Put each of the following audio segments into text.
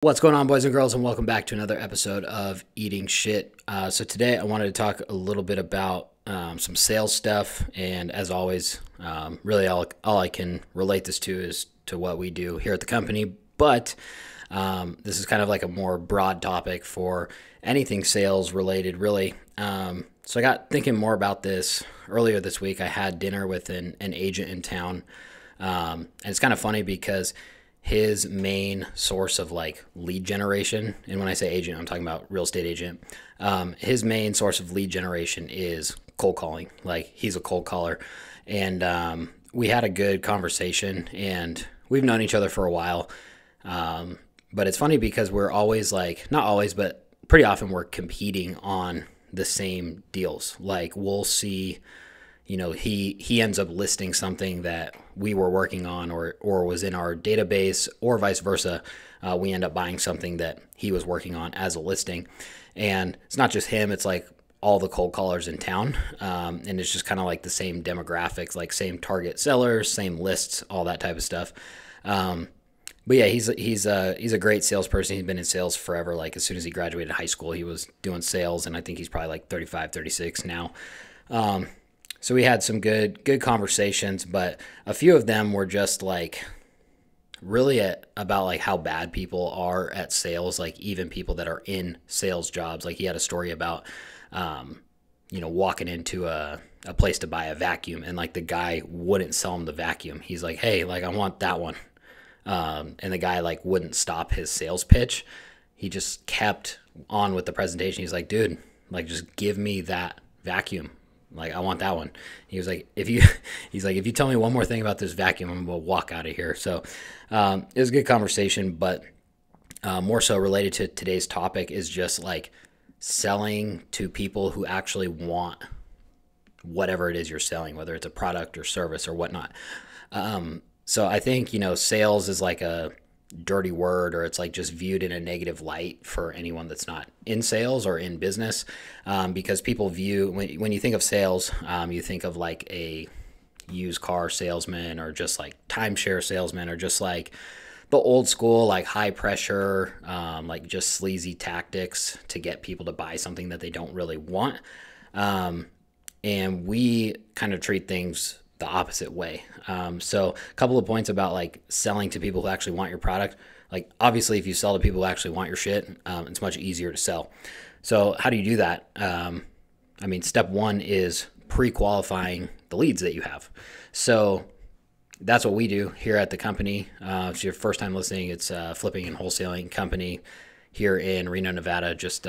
What's going on, boys and girls, and welcome back to another episode of Eating Shit. So today I wanted to talk a little bit about some sales stuff, and as always, really all I can relate this to is to what we do here at the company, but this is kind of like a more broad topic for anything sales related, really. So I got thinking more about this earlier this week. I had dinner with an agent in town, and it's kind of funny because his main source of like lead generation, and when I say agent, I'm talking about real estate agent. His main source of lead generation is cold calling. Like, he's a cold caller, and we had a good conversation, and we've known each other for a while. But it's funny because we're always like, not always, but pretty often we're competing on the same deals. Like, we'll see, you know, he ends up listing something that we were working on or was in our database, or vice versa. We end up buying something that he was working on as a listing. And it's not just him, it's like all the cold callers in town. And it's just kind of like the same demographics, like same target sellers, same lists, all that type of stuff. But yeah, he's a great salesperson. He's been in sales forever. Like, as soon as he graduated high school, he was doing sales, and I think he's probably like 35, 36 now. So we had some good conversations, but a few of them were just like really about like how bad people are at sales, like even people that are in sales jobs. Like, he had a story about, walking into a place to buy a vacuum, and like the guy wouldn't sell him the vacuum. He's like, hey, like, I want that one. And the guy like wouldn't stop his sales pitch. He just kept on with the presentation. He's like, dude, like, just give me that vacuum. Like, I want that one. He was like, if you tell me one more thing about this vacuum, I'm going to walk out of here. So it was a good conversation, but more so related to today's topic is just like selling to people who actually want whatever it is you're selling, whether it's a product or service or whatnot. So I think, sales is like a dirty word, or it's like just viewed in a negative light for anyone that's not in sales or in business, because people view, when you think of sales, you think of like a used car salesman, or just like timeshare salesman, or just like the old school, like high pressure, like just sleazy tactics to get people to buy something that they don't really want. And we kind of treat things the opposite way. So a couple of points about like selling to people who actually want your product. Like, obviously, if you sell to people who actually want your shit, it's much easier to sell. So how do you do that? Step one is pre-qualifying the leads that you have. So that's what we do here at the company. If it's your first time listening, it's a flipping and wholesaling company here in Reno, Nevada. Just,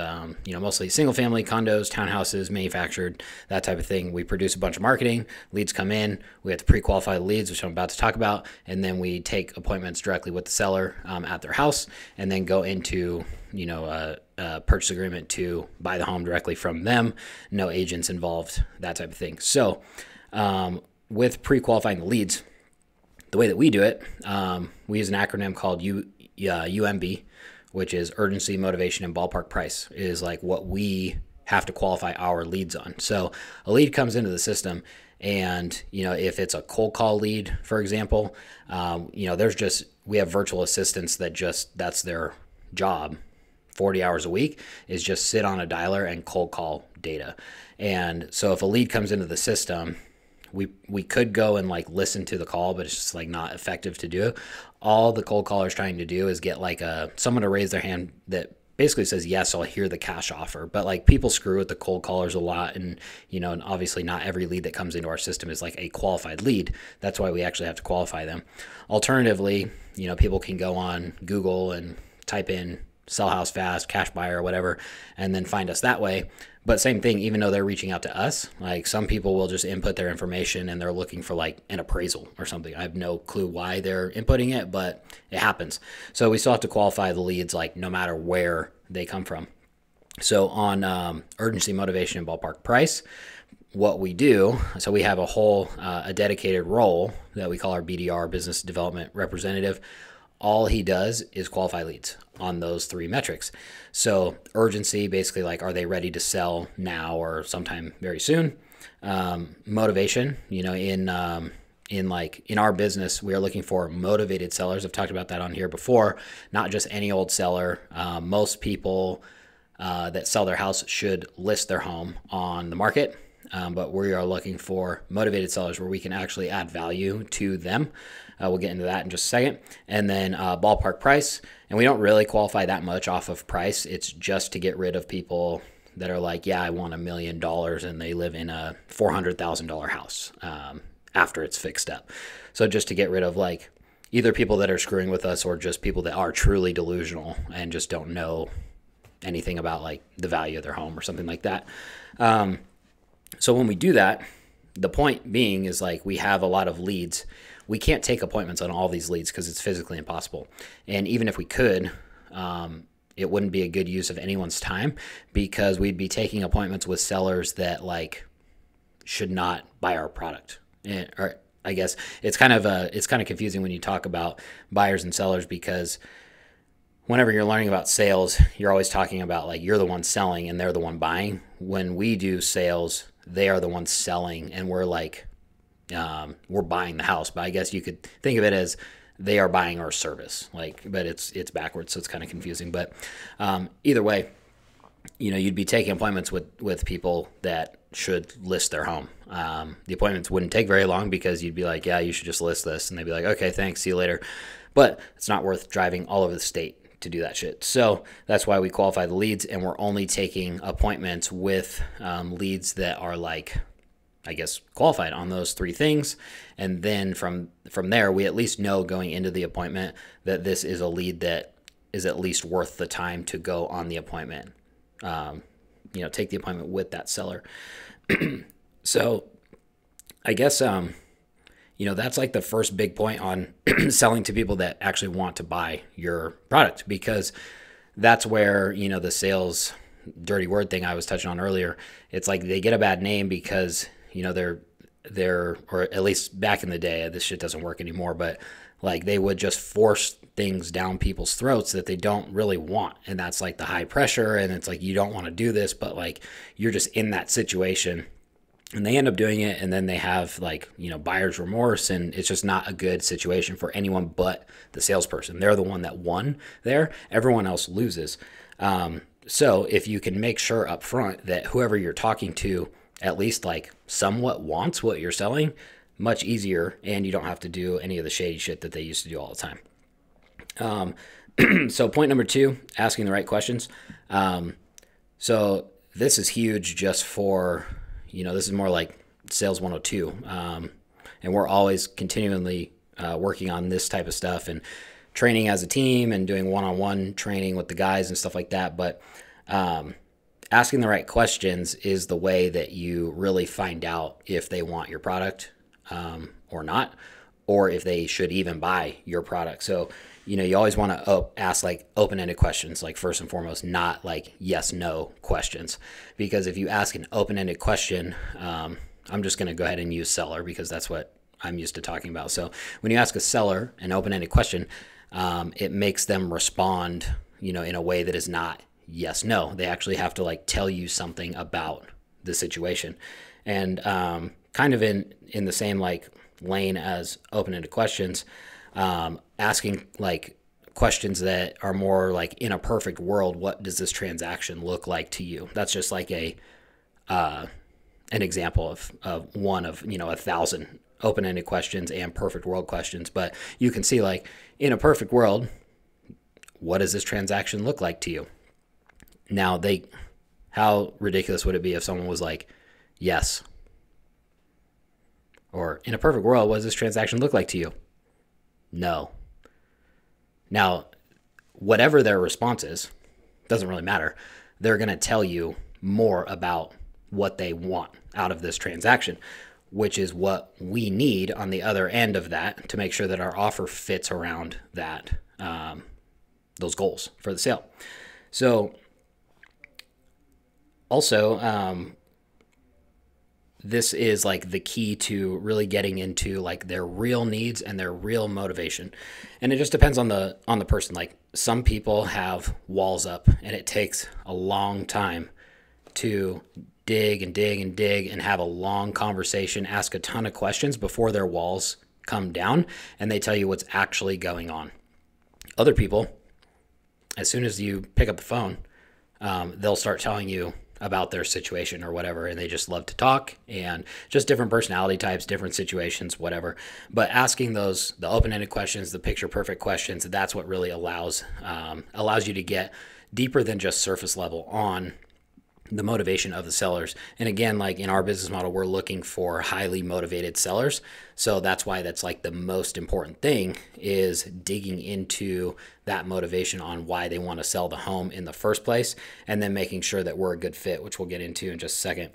mostly single family condos, townhouses, manufactured, that type of thing. We produce a bunch of marketing. Leads come in. We have to pre-qualify the leads, which I'm about to talk about. And then we take appointments directly with the seller at their house, and then go into, a purchase agreement to buy the home directly from them. No agents involved, that type of thing. So with pre-qualifying the leads, the way that we do it, we use an acronym called UMB, which is urgency, motivation, and ballpark price, is like what we have to qualify our leads on. So a lead comes into the system, and, if it's a cold call lead, for example, we have virtual assistants that's their job 40 hours a week, is just sit on a dialer and cold call data. And so if a lead comes into the system, we could go and like listen to the call, but it's just like not effective to do. All the cold caller is trying to do is get like someone to raise their hand that basically says, yes, I'll hear the cash offer. But like, people screw with the cold callers a lot. And, and obviously not every lead that comes into our system is like a qualified lead. That's why we actually have to qualify them. Alternatively, people can go on Google and type in sell house fast, cash buyer, or whatever, and then find us that way. But same thing, even though they're reaching out to us, like some people will just input their information and they're looking for like an appraisal or something. I have no clue why they're inputting it, but it happens. So we still have to qualify the leads, like no matter where they come from. So on urgency, motivation, and ballpark price, what we do, so we have a dedicated role that we call our BDR, business development representative. All he does is qualify leads on those three metrics. So urgency, basically like, are they ready to sell now or sometime very soon? Motivation, in in our business, we are looking for motivated sellers. I've talked about that on here before, not just any old seller. Most people that sell their house should list their home on the market. But we are looking for motivated sellers where we can actually add value to them. We'll get into that in just a second. And then ballpark price. And we don't really qualify that much off of price. It's just to get rid of people that are like, yeah, I want $1 million and they live in a $400,000 house after it's fixed up. So just to get rid of like either people that are screwing with us or just people that are truly delusional and just don't know anything about like the value of their home or something like that. So when we do that, the point being is like we have a lot of leads. We can't take appointments on all these leads because it's physically impossible. And even if we could, it wouldn't be a good use of anyone's time because we'd be taking appointments with sellers that like should not buy our product. Or I guess it's kind of confusing when you talk about buyers and sellers because whenever you're learning about sales, you're always talking about like you're the one selling and they're the one buying. When we do sales, they are the ones selling and we're like we're buying the house. But I guess you could think of it as they are buying our service, like, but it's backwards, so it's kind of confusing. But either way, you'd be taking appointments with people that should list their home. The appointments wouldn't take very long because you'd be like, yeah, you should just list this, and they'd be like, okay, thanks, see you later. But it's not worth driving all over the state to do that shit. So that's why we qualify the leads, and we're only taking appointments with leads that are like, I guess, qualified on those three things. And then from there, we at least know going into the appointment that this is a lead that is at least worth the time to go on the appointment. Take the appointment with that seller. So I guess, that's like the first big point on selling to people that actually want to buy your product, because that's where, the sales dirty word thing I was touching on earlier, it's like they get a bad name because they're, or at least back in the day, this shit doesn't work anymore, but like they would just force things down people's throats that they don't really want. And that's like the high pressure. And it's like, you don't want to do this, but like, you're just in that situation and they end up doing it. And then they have like, buyer's remorse, and it's just not a good situation for anyone but the salesperson. They're the one that won there. Everyone else loses. So if you can make sure up front that whoever you're talking to at least like somewhat wants what you're selling, much easier, and you don't have to do any of the shady shit that they used to do all the time. So point number 2, asking the right questions. So this is huge just for, this is more like sales 102. And we're always continually working on this type of stuff and training as a team and doing one-on-one training with the guys and stuff like that. But asking the right questions is the way that you really find out if they want your product or not, or if they should even buy your product. So, you always want to ask like open-ended questions, like first and foremost, not like yes, no questions. Because if you ask an open-ended question, I'm just going to go ahead and use seller because that's what I'm used to talking about. So when you ask a seller an open-ended question, it makes them respond, in a way that is not yes, no. They actually have to like tell you something about the situation. And kind of in the same like lane as open-ended questions, asking like questions that are more like, in a perfect world, what does this transaction look like to you? That's just like an example of one of 1,000 open-ended questions and perfect world questions. But you can see like, in a perfect world, what does this transaction look like to you? Now how ridiculous would it be if someone was like, yes? Or in a perfect world, what does this transaction look like to you? No. Now, whatever their response is, doesn't really matter. They're going to tell you more about what they want out of this transaction, which is what we need on the other end of that to make sure that our offer fits around that, those goals for the sale. So also, this is like the key to really getting into like their real needs and their real motivation. And it just depends on the person. Like some people have walls up and it takes a long time to dig and dig and dig and have a long conversation, ask a ton of questions before their walls come down and they tell you what's actually going on. Other people, as soon as you pick up the phone, they'll start telling you about their situation or whatever, and they just love to talk, and just different personality types, different situations, whatever. But asking the open-ended questions, the picture-perfect questions, that's what really allows you to get deeper than just surface level on the motivation of the sellers. And again, like in our business model, we're looking for highly motivated sellers. So that's why that's like the most important thing, is digging into that motivation on why they want to sell the home in the first place, and then making sure that we're a good fit, which we'll get into in just a second.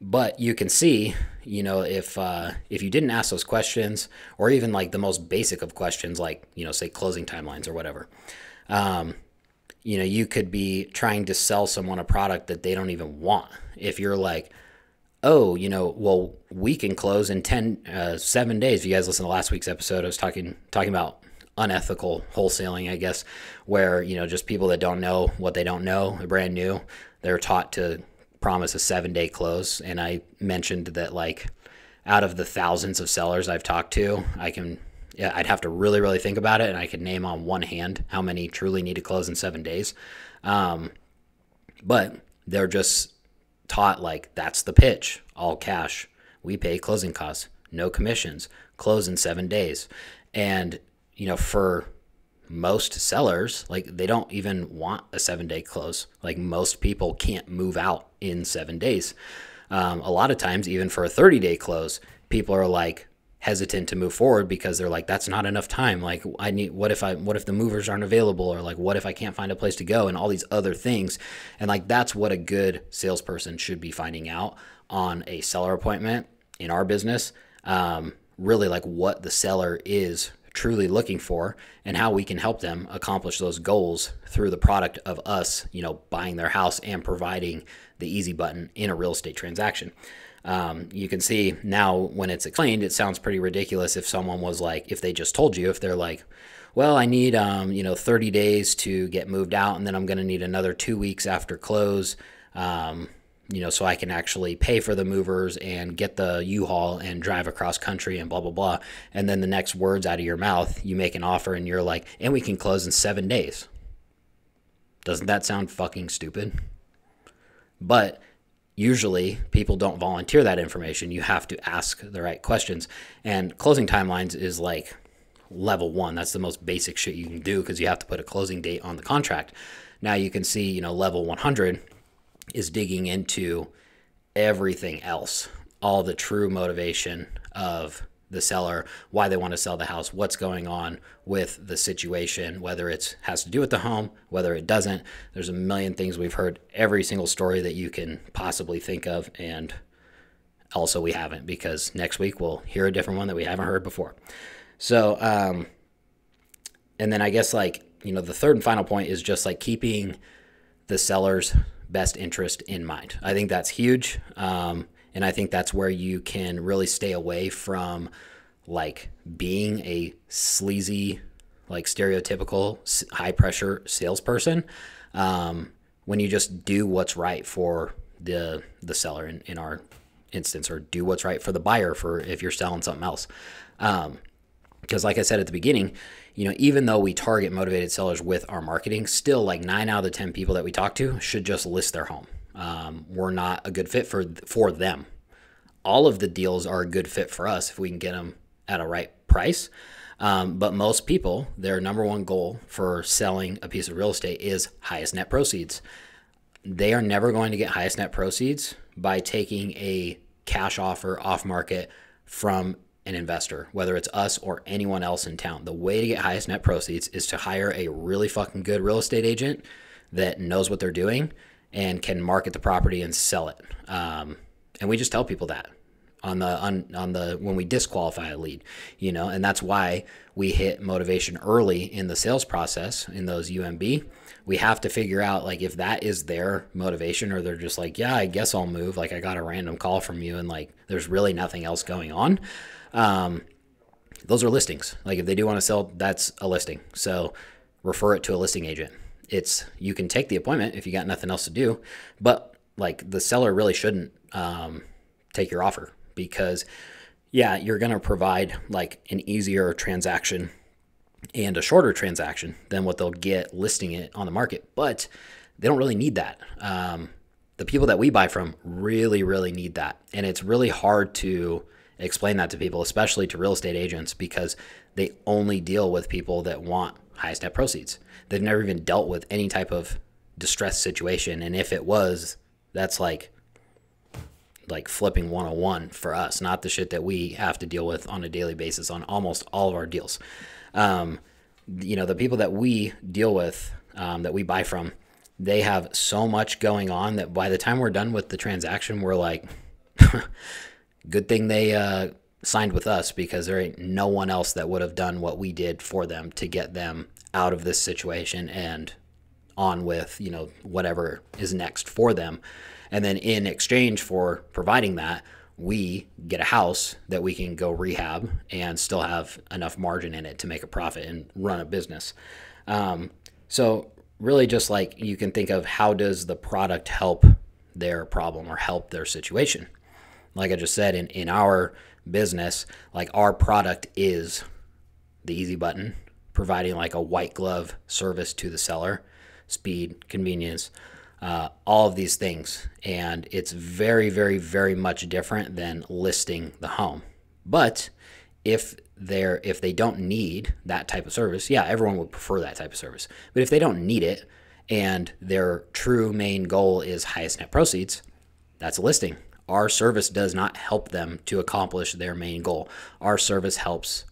But you can see, if you didn't ask those questions, or even like the most basic of questions, like, say closing timelines or whatever, you could be trying to sell someone a product that they don't even want. If you're like, oh, well, we can close in 7 days. If you guys listen to last week's episode, I was talking about unethical wholesaling, I guess, where, just people that don't know what they don't know, they're brand new, they're taught to promise a 7-day close. And I mentioned that, like, out of the thousands of sellers I've talked to, I'd have to really, really think about it, and I could name on one hand how many truly need to close in 7 days. But they're just taught, like, that's the pitch: all cash, we pay closing costs, no commissions, close in 7 days. And, for most sellers, like, they don't even want a 7-day close. Like, most people can't move out in 7 days. A lot of times, even for a 30-day close, people are like hesitant to move forward because they're like, that's not enough time. Like, what if the movers aren't available, or like, what if I can't find a place to go, and all these other things. And like, that's what a good salesperson should be finding out on a seller appointment in our business. Really, like, what the seller is truly looking for, and how we can help them accomplish those goals through the product of us, buying their house and providing the easy button in a real estate transaction. You can see now when it's explained, it sounds pretty ridiculous if someone was like, if they just told you, if they're like, well, I need, 30 days to get moved out, and then I'm going to need another 2 weeks after close, so I can actually pay for the movers and get the U-Haul and drive across country and blah, blah, blah. And then the next words out of your mouth, you make an offer and you're like, and we can close in 7 days. Doesn't that sound fucking stupid? But usually people don't volunteer that information. You have to ask the right questions. And closing timelines is like level 1. That's the most basic shit you can do, because you have to put a closing date on the contract. Now you can see, level 100 is digging into everything else, all the true motivation of the seller, why they want to sell the house, what's going on with the situation, whether it has to do with the home, whether it doesn't. There's a million things. We've heard every single story that you can possibly think of, and also we haven't, because next week we'll hear a different one that we haven't heard before. So, and then I guess, like, the third and final point is just like keeping the seller's best interest in mind. I think that's huge. And I think that's where you can really stay away from, like, being a sleazy, like, stereotypical high pressure salesperson, when you just do what's right for the seller in our instance, or do what's right for the buyer for if you're selling something else. Because like I said at the beginning, even though we target motivated sellers with our marketing, still, like, 9 out of the 10 people that we talk to should just list their home. We're not a good fit for them. All of the deals are a good fit for us if we can get them at a right price. But most people, their number one goal for selling a piece of real estate is highest net proceeds. They are never going to get highest net proceeds by taking a cash offer off market from an investor, whether it's us or anyone else in town. The way to get highest net proceeds is to hire a really fucking good real estate agent that knows what they're doing and can market the property and sell it. And we just tell people that on the when we disqualify a lead, and that's why we hit motivation early in the sales process in those UMB. We have to figure out, like, if that is their motivation, or they're just like, yeah, I guess I'll move. Like, I got a random call from you and, like, there's really nothing else going on. Those are listings. Like, if they do want to sell, that's a listing. So refer it to a listing agent. You can take the appointment if you got nothing else to do, but, like, the seller really shouldn't take your offer, because yeah, you're going to provide like an easier transaction and a shorter transaction than what they'll get listing it on the market, but they don't really need that. The people that we buy from really, really need that. And it's really hard to explain that to people, especially to real estate agents, because they only deal with people that want highest net proceeds. They've never even dealt with any type of distressed situation. And if it was, that's like flipping 101 for us, not the shit that we have to deal with on a daily basis on almost all of our deals. The people that we deal with, that we buy from, they have so much going on that by the time we're done with the transaction, we're like, good thing they signed with us, because there ain't no one else that would have done what we did for them to get them out of this situation and on with, whatever is next for them. And then in exchange for providing that, we get a house that we can go rehab and still have enough margin in it to make a profit and run a business. So really just like you can think of, how does the product help their problem or help their situation? Like I just said, in our business, like our product is the easy button, providing like a white glove service to the seller, speed, convenience, all of these things. And it's very, very, very much different than listing the home. But if they don't need that type of service, yeah, everyone would prefer that type of service. But if they don't need it and their true main goal is highest net proceeds, that's a listing. Our service does not help them to accomplish their main goal. Our service helps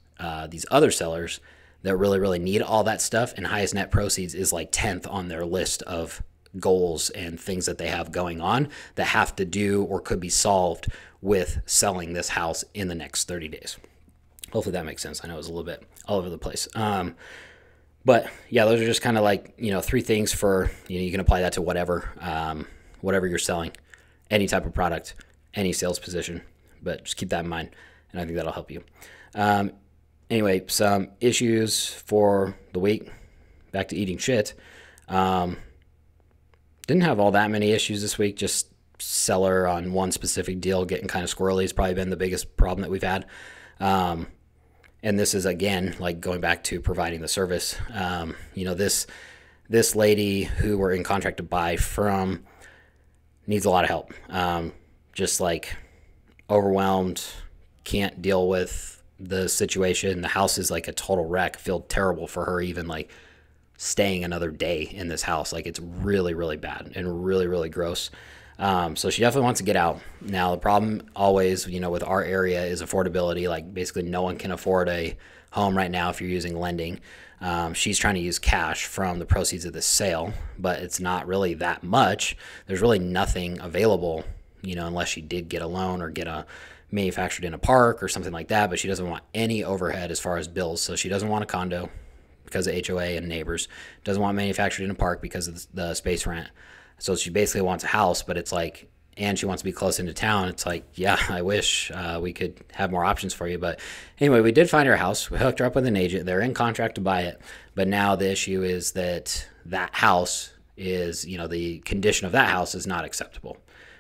these other sellers that really, really need all that stuff, and highest net proceeds is like 10th on their list of goals and things that they have going on that have to do or could be solved with selling this house in the next 30 days. Hopefully that makes sense. I know it was a little bit all over the place. But yeah, those are just kind of like, 3 things for, you can apply that to whatever you're selling, any type of product, any sales position, but just keep that in mind. And I think that'll help you. Anyway, some issues for the week, back to eating shit. Didn't have all that many issues this week, just seller on one specific deal getting kind of squirrely has probably been the biggest problem that we've had. And this is, again, like going back to providing the service. This lady who we're in contract to buy from needs a lot of help. Just like overwhelmed, can't deal with the situation. The house is like a total wreck. Feel terrible for her even like staying another day in this house. Like it's really, really bad and really, really gross. So she definitely wants to get out. Now, the problem always, with our area is affordability. Like basically no one can afford a home right now if you're using lending. She's trying to use cash from the proceeds of the sale, but it's not really that much. There's really nothing available, unless she did get a loan or get a manufactured in a park or something like that, but she doesn't want any overhead as far as bills. So she doesn't want a condo because of HOA and neighbors, doesn't want manufactured in a park because of the space rent. So she basically wants a house, but it's like, and she wants to be close into town. It's like, yeah, I wish we could have more options for you. But anyway, we did find her house. We hooked her up with an agent. They're in contract to buy it. But now the issue is that house is, the condition of that house is not acceptable,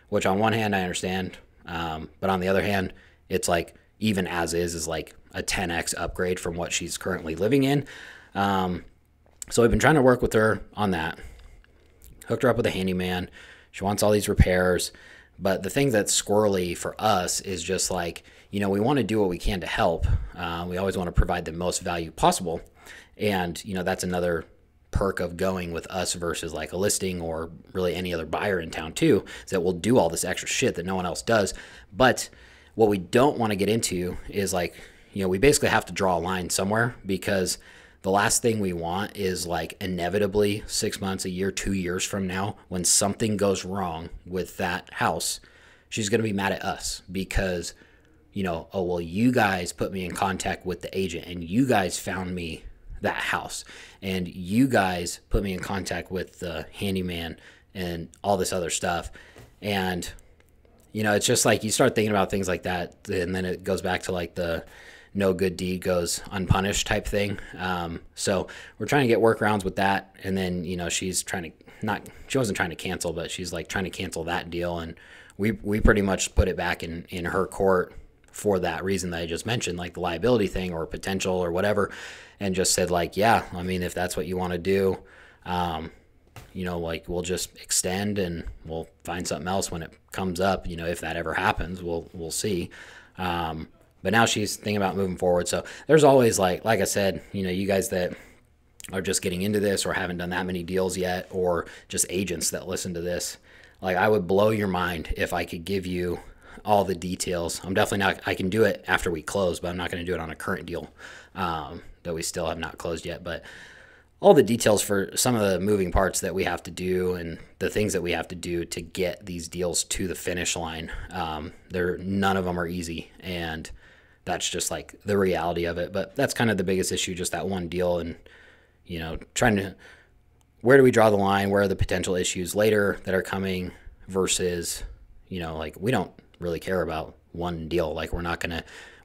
which on one hand I understand. But on the other hand, it's like, even as is like a 10x upgrade from what she's currently living in. So we've been trying to work with her on that. Hooked her up with a handyman. She wants all these repairs. But the thing that's squirrely for us is just like, we want to do what we can to help. We always want to provide the most value possible. And, that's another perk of going with us versus like a listing or really any other buyer in town too, is that we'll do all this extra shit that no one else does. But what we don't want to get into is like, we basically have to draw a line somewhere, because the last thing we want is like inevitably 6 months, a year, 2 years from now, when something goes wrong with that house, she's going to be mad at us because, oh, well, you guys put me in contact with the agent and you guys found me that house and you guys put me in contact with the handyman and all this other stuff. And, it's just like you start thinking about things like that, and then it goes back to like the no good deed goes unpunished type thing. So we're trying to get workarounds with that. And then, she's trying to she wasn't trying to cancel, but she's like trying to cancel that deal. And we pretty much put it back in her court for that reason that I just mentioned, like the liability thing or potential or whatever, and just said like, yeah, I mean, if that's what you want to do, like we'll just extend and we'll find something else when it comes up. If that ever happens, we'll see. But now she's thinking about moving forward. So there's always like I said, you guys that are just getting into this or haven't done that many deals yet, or just agents that listen to this, like I would blow your mind if I could give you all the details. I'm definitely not, I can do it after we close, but I'm not going to do it on a current deal that we still have not closed yet. But all the details for some of the moving parts that we have to do and the things that we have to do to get these deals to the finish line, none of them are easy. And that's just like the reality of it. But that's kind of the biggest issue, just that one deal. And, trying to, where do we draw the line? Where are the potential issues later that are coming versus, like we don't really care about one deal. Like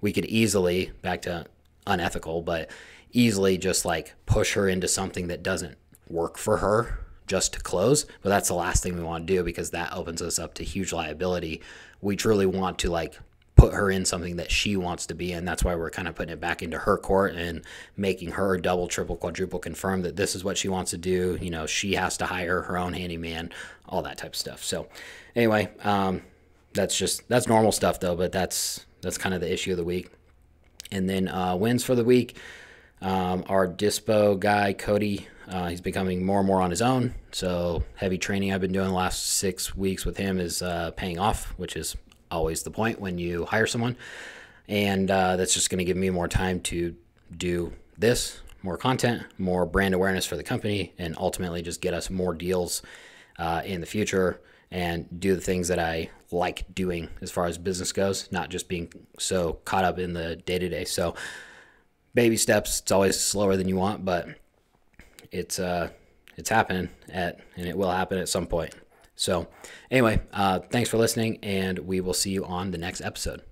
we could easily, back to unethical, but easily just like push her into something that doesn't work for her just to close. But that's the last thing we want to do, because that opens us up to huge liability. We truly want to like put her in something that she wants to be in. That's why we're kind of putting it back into her court and making her double, triple, quadruple confirm that this is what she wants to do. She has to hire her own handyman, all that type of stuff. So anyway, that's normal stuff though, but that's kind of the issue of the week. And then wins for the week. Our dispo guy, Cody, he's becoming more and more on his own. So heavy training I've been doing the last 6 weeks with him is paying off, which is always the point when you hire someone. And that's just going to give me more time to do this, more content, more brand awareness for the company, and ultimately just get us more deals in the future and do the things that I like doing as far as business goes, not just being so caught up in the day-to-day. So baby steps. It's always slower than you want, but it's happening and it will happen at some point. So anyway, thanks for listening, and we will see you on the next episode.